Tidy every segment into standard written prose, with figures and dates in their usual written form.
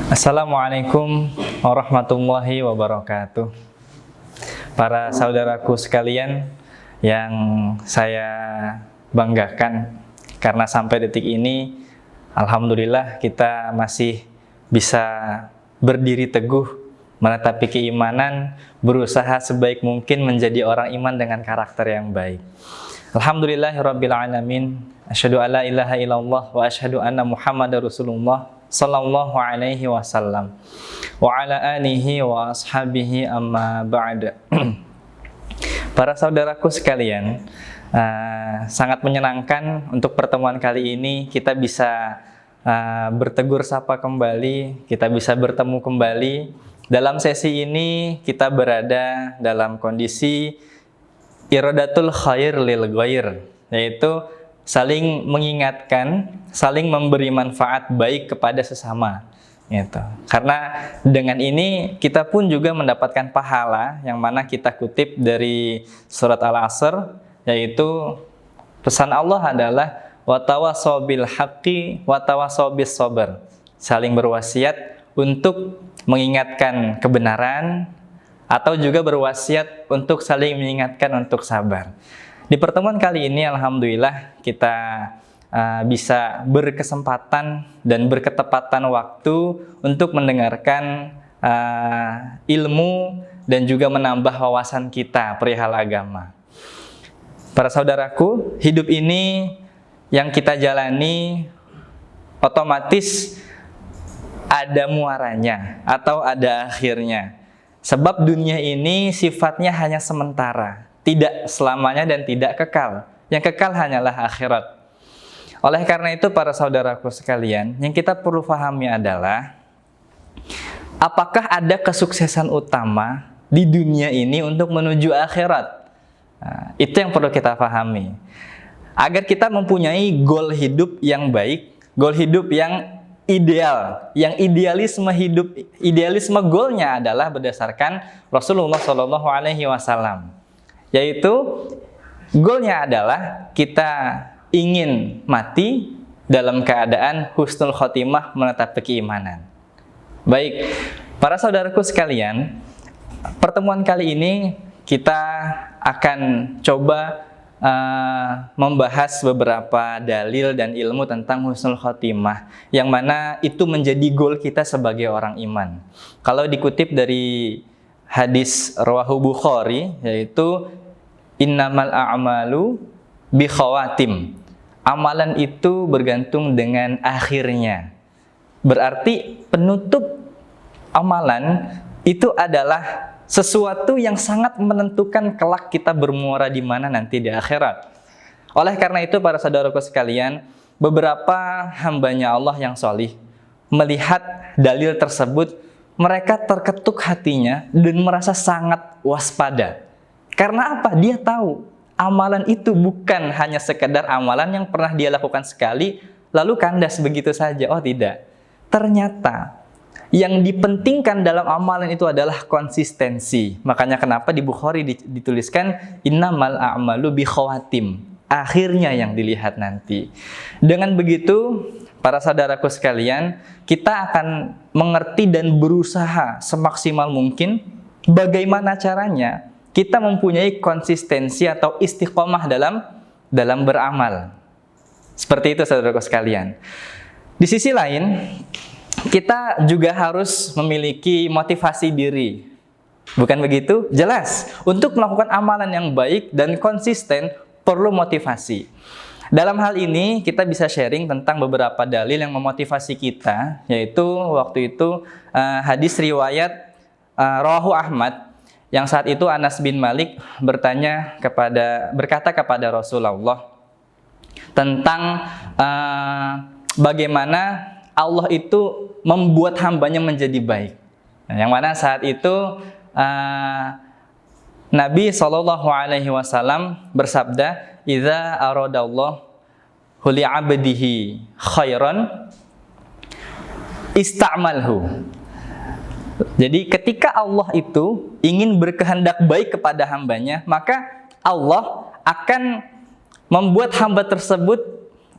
Assalamualaikum warahmatullahi wabarakatuh. Para saudaraku sekalian yang saya banggakan, karena sampai detik ini alhamdulillah kita masih bisa berdiri teguh menetapi keimanan, berusaha sebaik mungkin menjadi orang iman dengan karakter yang baik. Alhamdulillahirabbil alamin. Asyhadu alla ilaha illallah wa asyhadu anna Muhammadar Rasulullah sallallahu alaihi wasallam wa ala alihi wa ashabihi amma ba'd. Para saudaraku sekalian, sangat menyenangkan untuk pertemuan kali ini kita bisa bertegur sapa kembali, kita bisa bertemu kembali. Dalam sesi ini kita berada dalam kondisi iradatul khair lil ghair, yaitu saling mengingatkan, saling memberi manfaat baik kepada sesama. Gitu. Karena dengan ini kita pun juga mendapatkan pahala yang mana kita kutip dari surat Al-Asr, yaitu pesan Allah adalah watawassaw bil haqqi watawassaw bis sabr. Saling berwasiat untuk mengingatkan kebenaran atau juga berwasiat untuk saling mengingatkan untuk sabar. Di pertemuan kali ini alhamdulillah kita bisa berkesempatan dan berketepatan waktu untuk mendengarkan ilmu dan juga menambah wawasan kita perihal agama. Para saudaraku, hidup ini yang kita jalani otomatis ada muaranya atau ada akhirnya. Sebab dunia ini sifatnya hanya sementara, tidak selamanya dan tidak kekal. Yang kekal hanyalah akhirat. Oleh karena itu para saudaraku sekalian, yang kita perlu pahami adalah apakah ada kesuksesan utama di dunia ini untuk menuju akhirat? Nah, itu yang perlu kita pahami. Agar kita mempunyai goal hidup yang baik, goal hidup yang ideal, yang idealisme goalnya adalah berdasarkan Rasulullah SAW. Yaitu goalnya adalah kita ingin mati dalam keadaan husnul khotimah menetapi keimanan. Baik, para saudaraku sekalian, pertemuan kali ini kita akan coba membahas beberapa dalil dan ilmu tentang husnul khotimah, yang mana itu menjadi goal kita sebagai orang iman. Kalau dikutip dari hadis rawahu Bukhari, yaitu innamal a'malu bi khawatim. Amalan itu bergantung dengan akhirnya. Berarti penutup amalan itu adalah sesuatu yang sangat menentukan kelak kita bermuara di mana nanti di akhirat. Oleh karena itu para saudaraku sekalian, beberapa hambanya Allah yang solih melihat dalil tersebut, mereka terketuk hatinya dan merasa sangat waspada. Karena apa? Dia tahu amalan itu bukan hanya sekedar amalan yang pernah dia lakukan sekali lalu kandas begitu saja. Oh tidak. Ternyata yang dipentingkan dalam amalan itu adalah konsistensi. Makanya kenapa di Bukhari dituliskan innamal a'malu bi khawatim. Akhirnya yang dilihat nanti. Dengan begitu, para saudaraku sekalian, kita akan mengerti dan berusaha semaksimal mungkin bagaimana caranya kita mempunyai konsistensi atau istiqomah dalam beramal. Seperti itu saudaraku sekalian. Di sisi lain, kita juga harus memiliki motivasi diri. Bukan begitu? Jelas, untuk melakukan amalan yang baik dan konsisten perlu motivasi. Dalam hal ini kita bisa sharing tentang beberapa dalil yang memotivasi kita, yaitu waktu itu hadis riwayat rawahu Ahmad, yang saat itu Anas bin Malik berkata kepada Rasulullah tentang bagaimana Allah itu membuat hambanya menjadi baik. Nah, yang mana saat itu Nabi SAW bersabda, "Idza aradallahu li 'abdihi khairan ista'malhu." Jadi ketika Allah itu ingin berkehendak baik kepada hambanya, maka Allah akan membuat hamba tersebut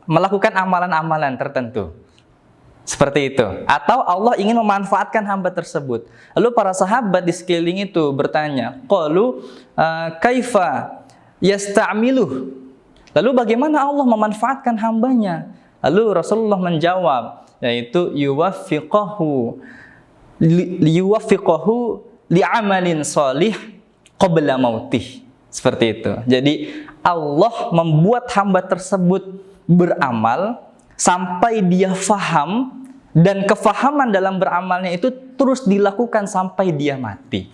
melakukan amalan-amalan tertentu. Seperti itu. Atau Allah ingin memanfaatkan hamba tersebut. Lalu para sahabat di sekeliling itu bertanya, qalu kaifa yasta'miluh? Lalu bagaimana Allah memanfaatkan hambanya? Lalu Rasulullah menjawab, yaitu yuwaffiqahu li'amalin shalih qabla mautih. Seperti itu. Jadi Allah membuat hamba tersebut beramal sampai dia faham, dan kefahaman dalam beramalnya itu terus dilakukan sampai dia mati.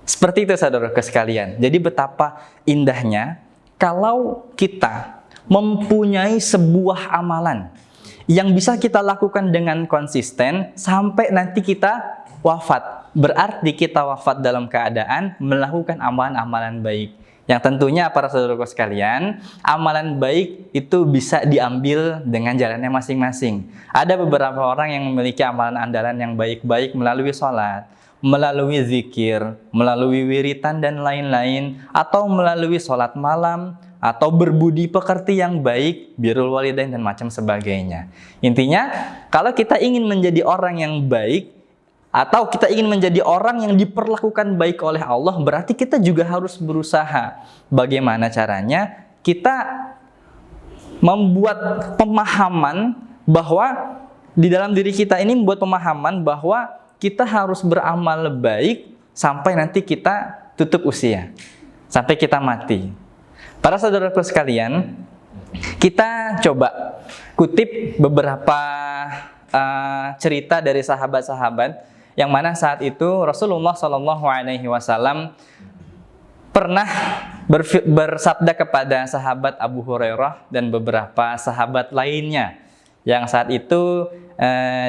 Seperti itu saudaraku sekalian. Jadi betapa indahnya kalau kita mempunyai sebuah amalan yang bisa kita lakukan dengan konsisten sampai nanti kita wafat. Berarti kita wafat dalam keadaan melakukan amalan-amalan baik. Yang tentunya para saudaraku sekalian, amalan baik itu bisa diambil dengan jalannya masing-masing. Ada beberapa orang yang memiliki amalan andalan yang baik-baik melalui sholat, melalui zikir, melalui wiritan dan lain-lain, atau melalui sholat malam, atau berbudi pekerti yang baik, birrul walidain dan macam sebagainya. Intinya, kalau kita ingin menjadi orang yang baik, atau kita ingin menjadi orang yang diperlakukan baik oleh Allah, berarti kita juga harus berusaha. Bagaimana caranya? Kita membuat pemahaman bahwa di dalam diri kita ini membuat pemahaman bahwa kita harus beramal baik sampai nanti kita tutup usia, sampai kita mati. Para saudaraku sekalian, kita coba kutip beberapa cerita dari sahabat-sahabat yang mana saat itu Rasulullah SAW pernah bersabda kepada sahabat Abu Hurairah dan beberapa sahabat lainnya, yang saat itu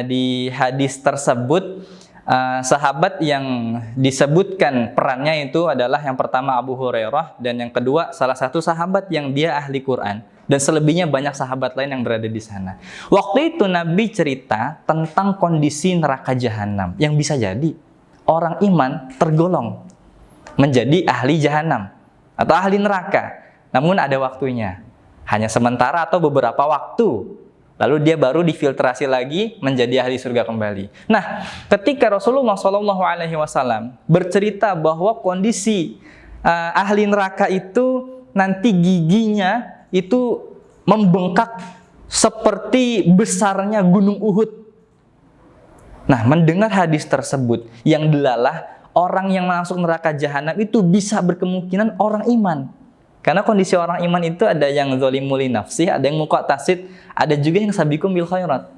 di hadis tersebut sahabat yang disebutkan perannya itu adalah yang pertama Abu Hurairah, dan yang kedua salah satu sahabat yang dia ahli Quran, dan selebihnya banyak sahabat lain yang berada di sana. Waktu itu Nabi cerita tentang kondisi neraka jahanam, yang bisa jadi orang iman tergolong menjadi ahli jahanam atau ahli neraka. Namun ada waktunya, hanya sementara atau beberapa waktu. Lalu dia baru difiltrasi lagi menjadi ahli surga kembali. Nah, ketika Rasulullah SAW bercerita bahwa kondisi ahli neraka itu nanti giginya itu membengkak seperti besarnya gunung Uhud. Nah, mendengar hadis tersebut yang delalah, orang yang masuk neraka jahanam itu bisa berkemungkinan orang iman. Karena kondisi orang iman itu ada yang zalimul li nafsi, ada yang muqtasid, ada juga yang sabiqum bil khairat.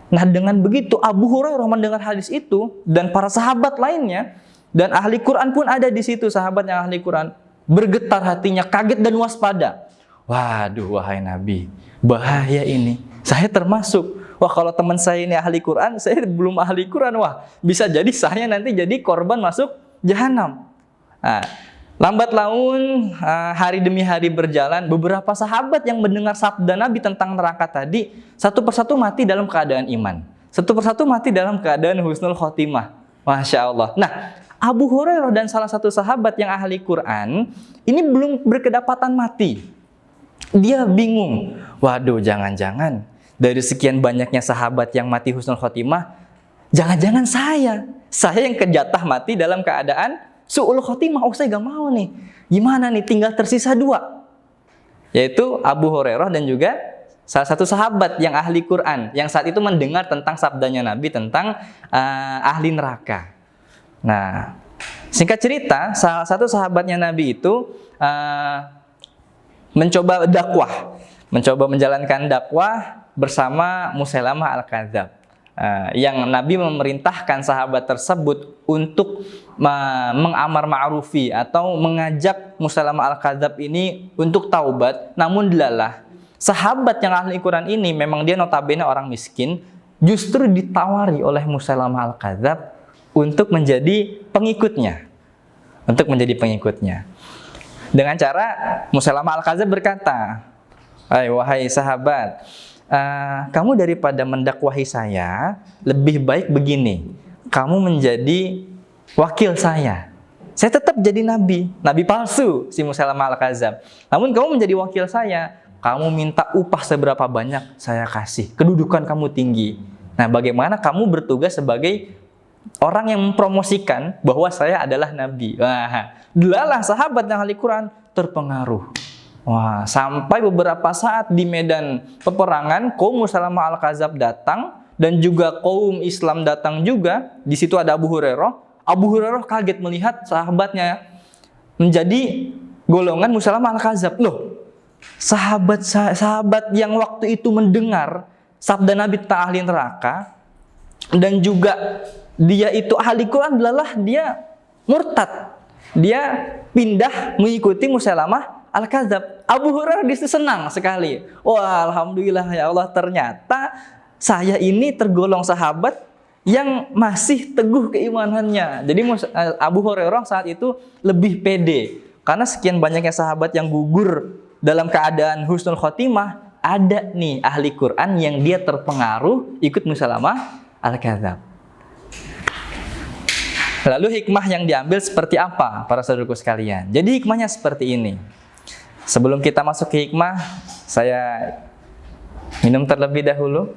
Nah, dengan begitu Abu Hurairah mendengar hadis itu dan para sahabat lainnya, dan ahli Quran pun ada di situ, sahabat yang ahli Quran, bergetar hatinya, kaget dan waspada. Waduh, wahai Nabi, bahaya ini. Saya termasuk. Wah, kalau teman saya ini ahli Quran, saya belum ahli Quran. Wah, bisa jadi saya nanti jadi korban masuk jahanam. Nah, lambat laun, hari demi hari berjalan, beberapa sahabat yang mendengar sabda Nabi tentang neraka tadi, satu persatu mati dalam keadaan iman. Satu persatu mati dalam keadaan husnul khotimah. Masya Allah. Nah, Abu Hurairah dan salah satu sahabat yang ahli Quran, ini belum berkedapatan mati. Dia bingung, waduh, jangan-jangan dari sekian banyaknya sahabat yang mati husnul khotimah, jangan-jangan saya yang kejatah mati dalam keadaan su'ul khotimah. Oh, saya gak mau nih. Gimana nih, tinggal tersisa dua, yaitu Abu Hurairah dan juga salah satu sahabat yang ahli Quran, yang saat itu mendengar tentang sabdanya Nabi tentang ahli neraka. Nah, singkat cerita, salah satu sahabatnya Nabi itu mencoba menjalankan dakwah bersama Musailamah al-Kadzab, yang Nabi memerintahkan sahabat tersebut untuk mengamar ma'rufi atau mengajak Musailamah al-Kadzab ini untuk taubat. Namun delalah, sahabat yang ahli Quran ini memang dia notabene orang miskin, justru ditawari oleh Musailamah al-Kadzab untuk menjadi pengikutnya. Dengan cara Musailamah al-Kadzab berkata, wahai sahabat, kamu daripada mendakwahi saya, lebih baik begini, kamu menjadi wakil saya. Saya tetap jadi nabi palsu si Musailamah al-Kadzab. Namun kamu menjadi wakil saya, kamu minta upah seberapa banyak saya kasih, kedudukan kamu tinggi. Nah, bagaimana kamu bertugas sebagai orang yang mempromosikan bahwa saya adalah nabi. Wah, delalah sahabat yang ahli Quran terpengaruh. Wah, sampai beberapa saat di medan peperangan kaum Musailamah Al-Kadzdzab datang dan juga kaum Islam datang juga. Di situ ada Abu Hurairah. Abu Hurairah kaget melihat sahabatnya menjadi golongan Musailamah Al-Kadzdzab. Loh, sahabat yang waktu itu mendengar sabda Nabi tentang ahli neraka dan juga dia itu ahli Quran, adalah dia murtad. Dia pindah mengikuti Musailamah Al-Kadzdzab. Abu Hurairah disitu senang sekali. Wah, alhamdulillah ya Allah, ternyata saya ini tergolong sahabat yang masih teguh keimanannya. Jadi Abu Hurairah saat itu lebih pede karena sekian banyaknya sahabat yang gugur dalam keadaan husnul khotimah, ada nih ahli Quran yang dia terpengaruh ikut Musailamah Al-Kadzdzab. Lalu hikmah yang diambil seperti apa para saudaraku sekalian? Jadi hikmahnya seperti ini. Sebelum kita masuk ke hikmah, saya minum terlebih dahulu.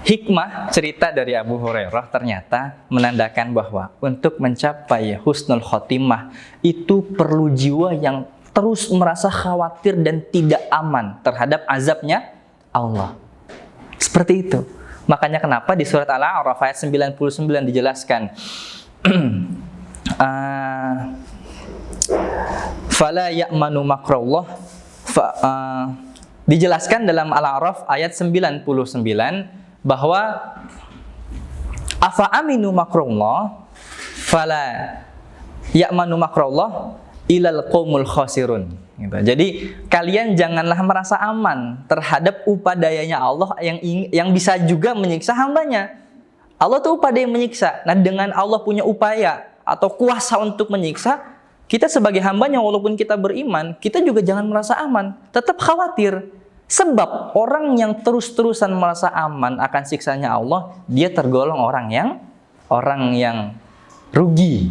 Hikmah cerita dari Abu Hurairah ternyata menandakan bahwa untuk mencapai husnul khotimah itu perlu jiwa yang terus merasa khawatir dan tidak aman terhadap azabnya Allah. Seperti itu. Makanya kenapa di surat Al-A'raf ayat 99 dijelaskan fala ya'manu makrallah, dijelaskan dalam Al-A'raf ayat 99 bahwa afa aminu makrallah fala ya'manu makrallah ilal qaumul khasirun gitu. Jadi kalian janganlah merasa aman terhadap upadayanya Allah yang bisa juga menyiksa hambanya. Allah tuh upaya menyiksa. Nah, dengan Allah punya upaya atau kuasa untuk menyiksa, kita sebagai hambanya walaupun kita beriman, kita juga jangan merasa aman, tetap khawatir. Sebab orang yang terus-terusan merasa aman akan siksanya Allah, dia tergolong orang yang rugi.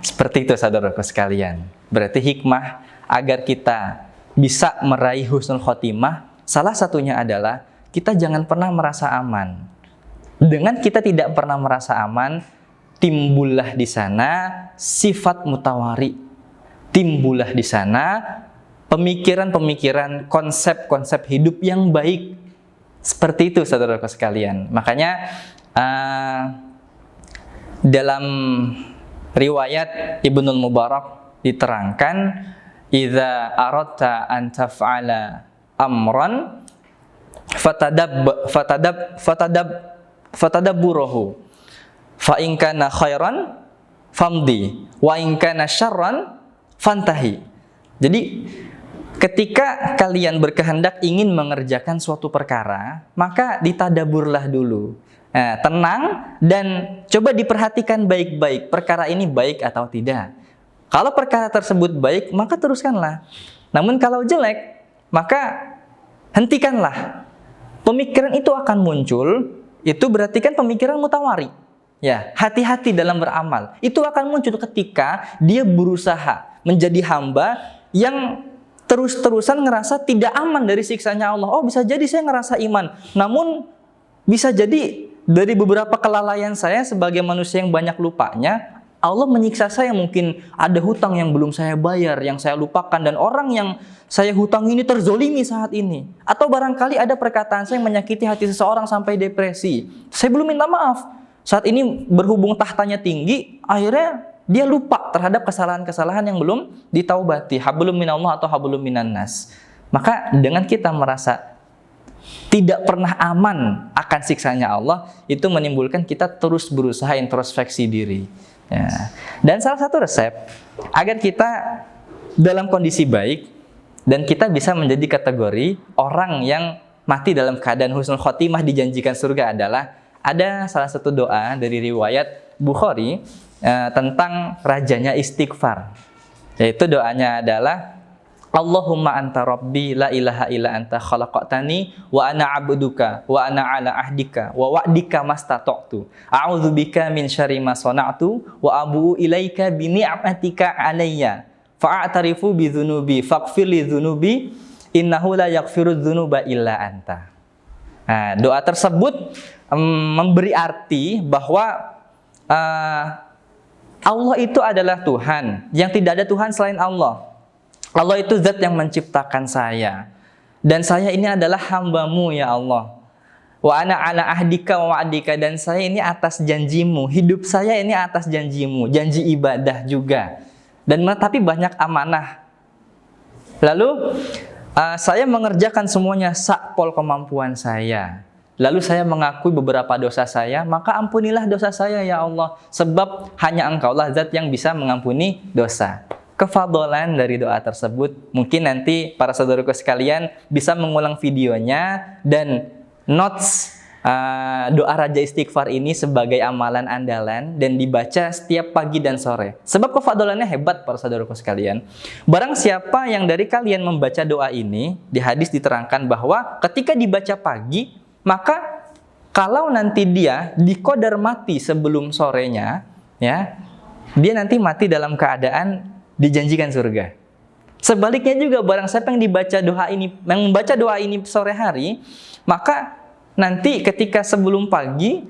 Seperti itu saudaraku sekalian. Berarti hikmah agar kita bisa meraih husnul khotimah, salah satunya adalah kita jangan pernah merasa aman. Dengan kita tidak pernah merasa aman, timbullah di sana sifat mutawari. Timbullah di sana pemikiran-pemikiran, konsep-konsep hidup yang baik. Seperti itu saudaraku sekalian. Makanya dalam riwayat Ibnul Mubarak diterangkan, idza aradta an taf'ala amran fatadabburahu fa in kana khairan famdi wa in kana syarran fantahi. Jadi ketika kalian berkehendak ingin mengerjakan suatu perkara, maka ditadaburlah dulu. Tenang dan coba diperhatikan baik-baik perkara ini baik atau tidak. Kalau perkara tersebut baik, maka teruskanlah. Namun kalau jelek, maka hentikanlah. Pemikiran itu akan muncul, itu berarti kan pemikiran mutawari. Ya, hati-hati dalam beramal. Itu akan muncul ketika dia berusaha menjadi hamba yang terus-terusan ngerasa tidak aman dari siksanya Allah. Oh, bisa jadi saya ngerasa iman, namun bisa jadi dari beberapa kelalaian saya sebagai manusia yang banyak lupanya, Allah menyiksa saya. Mungkin ada hutang yang belum saya bayar, yang saya lupakan, dan orang yang saya hutang ini terzolimi saat ini. Atau barangkali ada perkataan saya yang menyakiti hati seseorang sampai depresi. Saya belum minta maaf. Saat ini berhubung tahtanya tinggi, akhirnya dia lupa terhadap kesalahan-kesalahan yang belum ditaubati. Hablum minallah atau hablum minan nas. Maka dengan kita merasa tidak pernah aman akan siksanya Allah, itu menimbulkan kita terus berusaha introspeksi diri. Ya. Dan salah satu resep agar kita dalam kondisi baik dan kita bisa menjadi kategori orang yang mati dalam keadaan husnul khotimah dijanjikan surga adalah ada salah satu doa dari riwayat Bukhari tentang rajanya istighfar. Yaitu doanya adalah Allahumma anta rabbi la ilaha illa anta khalaqtani wa ana abduka wa ana ala ahdika wa wa'dika mastata'tu a'udzubika min syarri ma sana'tu wa abu'u ilaika bi ni'matika alayya fa'atarifu bi dzunubi faghfir li dzunubi innahu la yaghfirudz dzunuba illa anta. Nah, doa tersebut memberi arti bahwa Allah itu adalah Tuhan, yang tidak ada Tuhan selain Allah. Allah itu zat yang menciptakan saya, dan saya ini adalah hamba-Mu ya Allah. Wa ana ala ahdika wa wa'dika, dan saya ini atas janjimu, hidup saya ini atas janjimu, janji ibadah juga, dan tapi banyak amanah. Lalu saya mengerjakan semuanya sakpol kemampuan saya. Lalu saya mengakui beberapa dosa saya, maka ampunilah dosa saya ya Allah, sebab hanya Engkaulah zat yang bisa mengampuni dosa. Kefadolan dari doa tersebut, mungkin nanti para saudaraku sekalian bisa mengulang videonya dan notes doa Raja Istighfar ini sebagai amalan andalan dan dibaca setiap pagi dan sore. Sebab kefadolannya hebat para saudaraku sekalian. Barang siapa yang dari kalian membaca doa ini, di hadis diterangkan bahwa ketika dibaca pagi, maka kalau nanti dia diqadar mati sebelum sorenya, ya, dia nanti mati dalam keadaan dijanjikan surga. Sebaliknya juga barang siapa yang membaca doa ini sore hari, maka nanti ketika sebelum pagi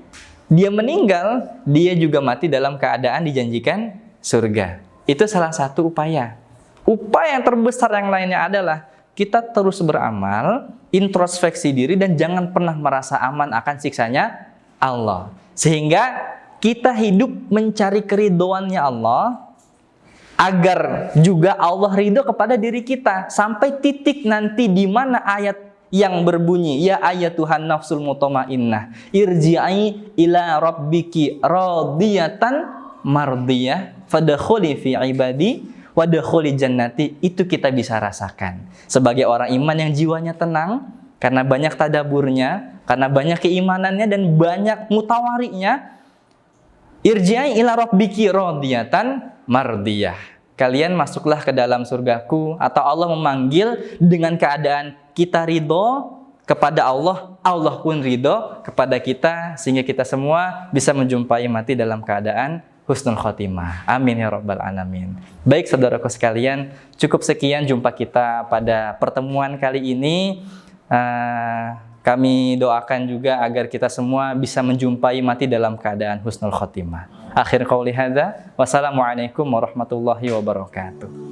dia meninggal, dia juga mati dalam keadaan dijanjikan surga. Itu salah satu upaya. Upaya yang terbesar yang lainnya adalah kita terus beramal, introspeksi diri, dan jangan pernah merasa aman akan siksanya Allah. Sehingga kita hidup mencari keridhoannya Allah, agar juga Allah ridho kepada diri kita. Sampai titik nanti di mana ayat yang berbunyi, ya ayatuhan nafsul mutmainnah, irji'i ila rabbiki radiyatan mardiyah, fadkhuli fi ibadi wadkhuli jannati, itu kita bisa rasakan sebagai orang iman yang jiwanya tenang karena banyak tadaburnya, karena banyak keimanannya dan banyak mutawarinya. Irji'i ila rabbiki radiyatan mardiyah, kalian masuklah ke dalam surgaku, atau Allah memanggil dengan keadaan kita ridho kepada Allah, Allah pun ridho kepada kita, sehingga kita semua bisa menjumpai mati dalam keadaan husnul khotimah. Amin ya rabbal alamin. Baik saudaraku sekalian, cukup sekian jumpa kita pada pertemuan kali ini. Kami doakan juga agar kita semua bisa menjumpai mati dalam keadaan husnul khotimah. Akhir qauli hadza, wassalamualaikum warahmatullahi wabarakatuh.